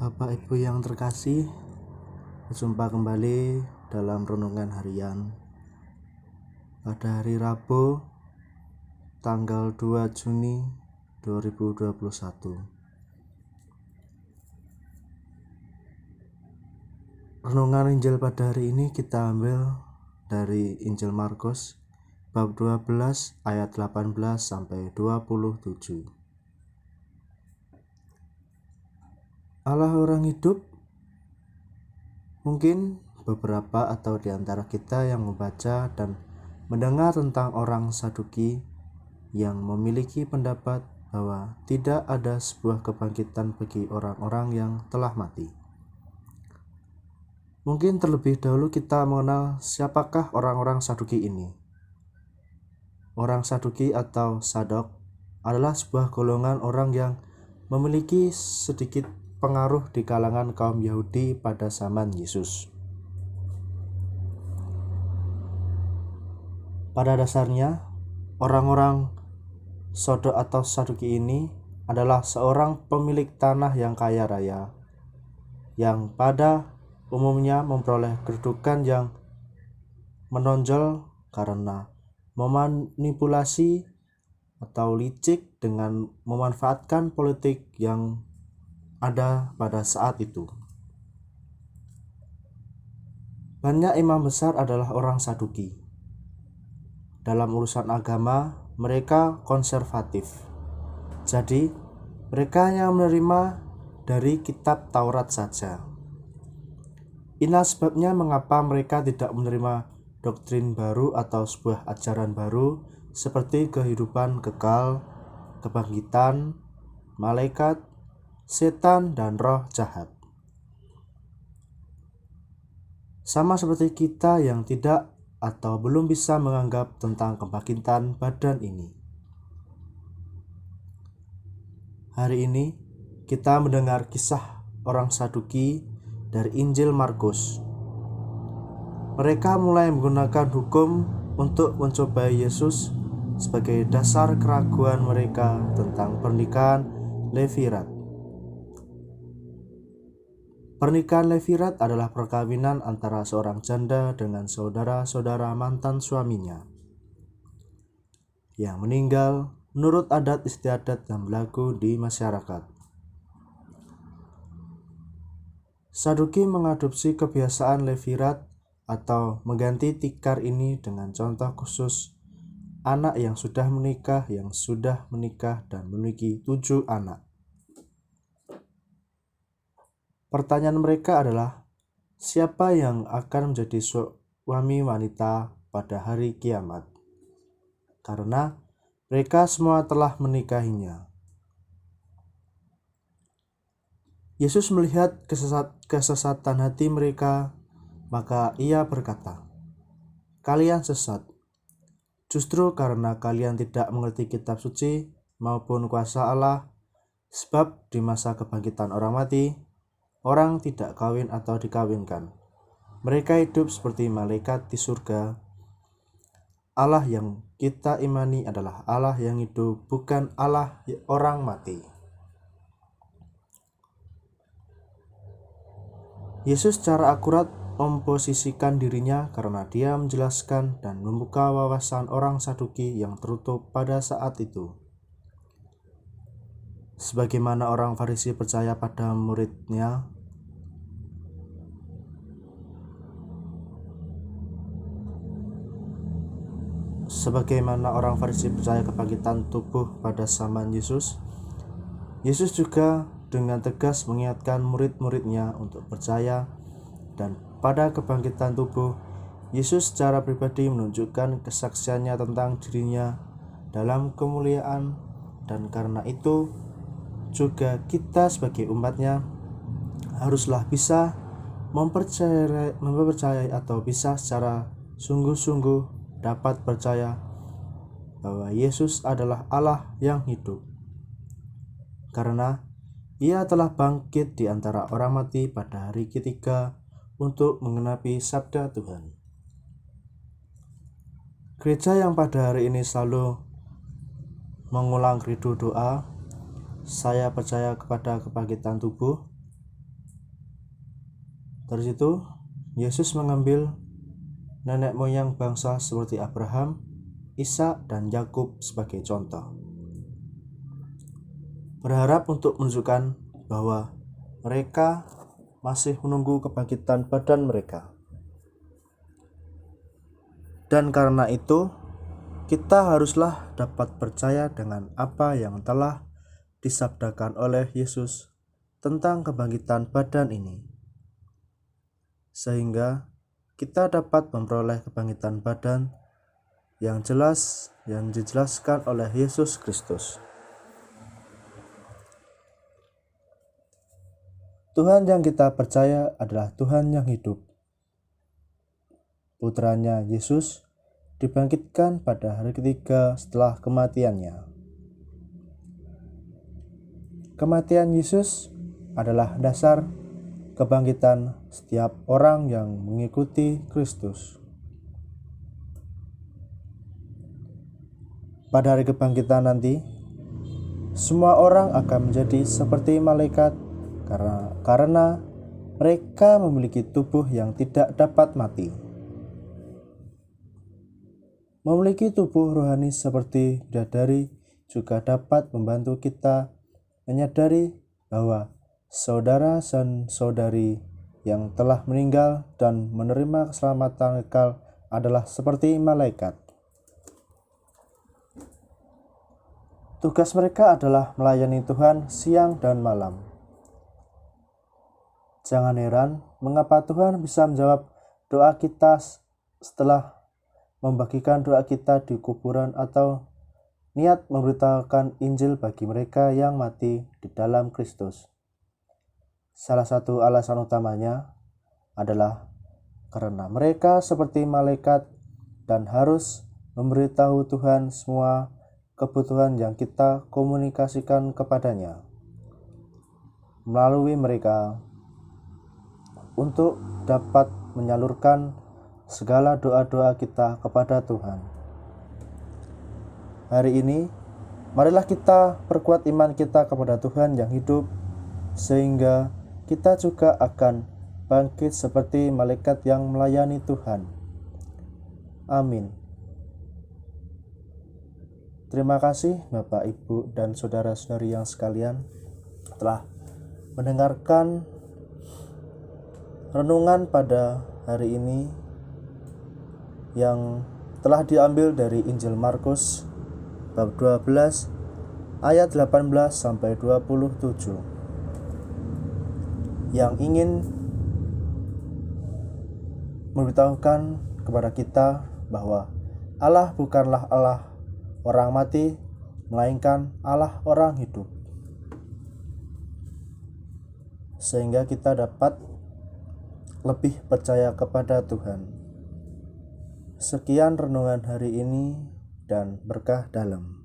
Bapak Ibu yang terkasih, berjumpa kembali dalam renungan harian pada hari Rabu tanggal 2 Juni 2021. Renungan Injil pada hari ini kita ambil dari Injil Markus bab 12 ayat 18 sampai 27. Allah orang hidup. Mungkin beberapa atau di antara kita yang membaca dan mendengar tentang orang Saduki yang memiliki pendapat bahwa tidak ada sebuah kebangkitan bagi orang-orang yang telah mati. Mungkin terlebih dahulu kita mengenal siapakah orang-orang Saduki ini. Orang Saduki atau Sadok adalah sebuah golongan orang yang memiliki sedikit pengaruh di kalangan kaum Yahudi pada zaman Yesus. Pada dasarnya, orang-orang Sadok atau Saduki ini adalah seorang pemilik tanah yang kaya raya, yang pada umumnya memperoleh kedudukan yang menonjol karena memanipulasi atau licik dengan memanfaatkan politik yang ada pada saat itu. Banyak imam besar adalah orang Saduki. Dalam urusan agama, mereka konservatif. Jadi, mereka hanya menerima dari kitab Taurat saja. Inilah sebabnya mengapa mereka tidak menerima doktrin baru atau sebuah ajaran baru seperti kehidupan kekal, kebangkitan, malaikat, setan, dan roh jahat. Sama seperti kita yang tidak atau belum bisa menganggap tentang kebangkitan badan ini. Hari ini kita mendengar kisah orang Saduki dari Injil Markus. Mereka mulai menggunakan hukum untuk mencobai Yesus sebagai dasar keraguan mereka tentang pernikahan Levirat. Pernikahan Levirat adalah perkawinan antara seorang janda dengan saudara-saudara mantan suaminya yang meninggal menurut adat istiadat yang berlaku di masyarakat. Saduki mengadopsi kebiasaan Levirat atau mengganti tikar ini dengan contoh khusus anak yang sudah menikah dan memiliki 7 anak. Pertanyaan mereka adalah, siapa yang akan menjadi suami wanita pada hari kiamat? Karena mereka semua telah menikahinya. Yesus melihat kesesatan hati mereka, maka ia berkata, "Kalian sesat, justru karena kalian tidak mengerti kitab suci maupun kuasa Allah, sebab di masa kebangkitan orang mati, orang tidak kawin atau dikawinkan. Mereka hidup seperti malaikat di surga. Allah yang kita imani adalah Allah yang hidup, bukan Allah orang mati." Yesus secara akurat memposisikan dirinya karena dia menjelaskan dan membuka wawasan orang Saduki yang tertutup pada saat itu. Sebagaimana orang Farisi percaya pada muridnya, kebangkitan tubuh pada zaman Yesus, Yesus juga dengan tegas mengingatkan murid-muridnya untuk percaya dan pada kebangkitan tubuh. Yesus secara pribadi menunjukkan kesaksiannya tentang dirinya dalam kemuliaan, dan karena itu juga kita sebagai umatnya haruslah bisa mempercayai atau bisa secara sungguh-sungguh dapat percaya bahwa Yesus adalah Allah yang hidup, karena Ia telah bangkit di antara orang mati pada hari ketiga untuk menggenapi sabda Tuhan. Gereja yang pada hari ini selalu mengulang rindu doa, "Saya percaya kepada kebangkitan tubuh," Dari situ Yesus mengambil nenek moyang bangsa seperti Abraham, Ishak, dan Yakub sebagai contoh. Berharap untuk menunjukkan bahwa mereka masih menunggu kebangkitan badan mereka. Dan karena itu, kita haruslah dapat percaya dengan apa yang telah disabdakan oleh Yesus tentang kebangkitan badan ini, sehingga kita dapat memperoleh kebangkitan badan yang jelas yang dijelaskan oleh Yesus Kristus. Tuhan yang kita percaya adalah Tuhan yang hidup. Putranya Yesus dibangkitkan pada hari ketiga setelah kematiannya. Kematian Yesus adalah dasar kebangkitan setiap orang yang mengikuti Kristus. Pada hari kebangkitan nanti, semua orang akan menjadi seperti malaikat karena mereka memiliki tubuh yang tidak dapat mati. Memiliki tubuh rohani seperti bidadari juga dapat membantu kita menyadari bahwa saudara dan saudari yang telah meninggal dan menerima keselamatan kekal adalah seperti malaikat. Tugas mereka adalah melayani Tuhan siang dan malam. Jangan heran mengapa Tuhan bisa menjawab doa kita setelah membagikan doa kita di kuburan atau niat memberitahukan Injil bagi mereka yang mati di dalam Kristus. Salah satu alasan utamanya adalah karena mereka seperti malaikat dan harus memberitahu Tuhan semua kebutuhan yang kita komunikasikan kepadanya melalui mereka untuk dapat menyalurkan segala doa-doa kita kepada Tuhan. Hari ini, marilah kita perkuat iman kita kepada Tuhan yang hidup, sehingga kita juga akan bangkit seperti malaikat yang melayani Tuhan. Amin. Terima kasih Bapak, Ibu, dan saudara-saudari yang sekalian telah mendengarkan renungan pada hari ini yang telah diambil dari Injil Markus bab 12 ayat 18 sampai 27 yang ingin memberitahukan kepada kita bahwa Allah bukanlah Allah orang mati, melainkan Allah orang hidup, sehingga kita dapat lebih percaya kepada Tuhan. Sekian renungan hari ini dan berkah dalam.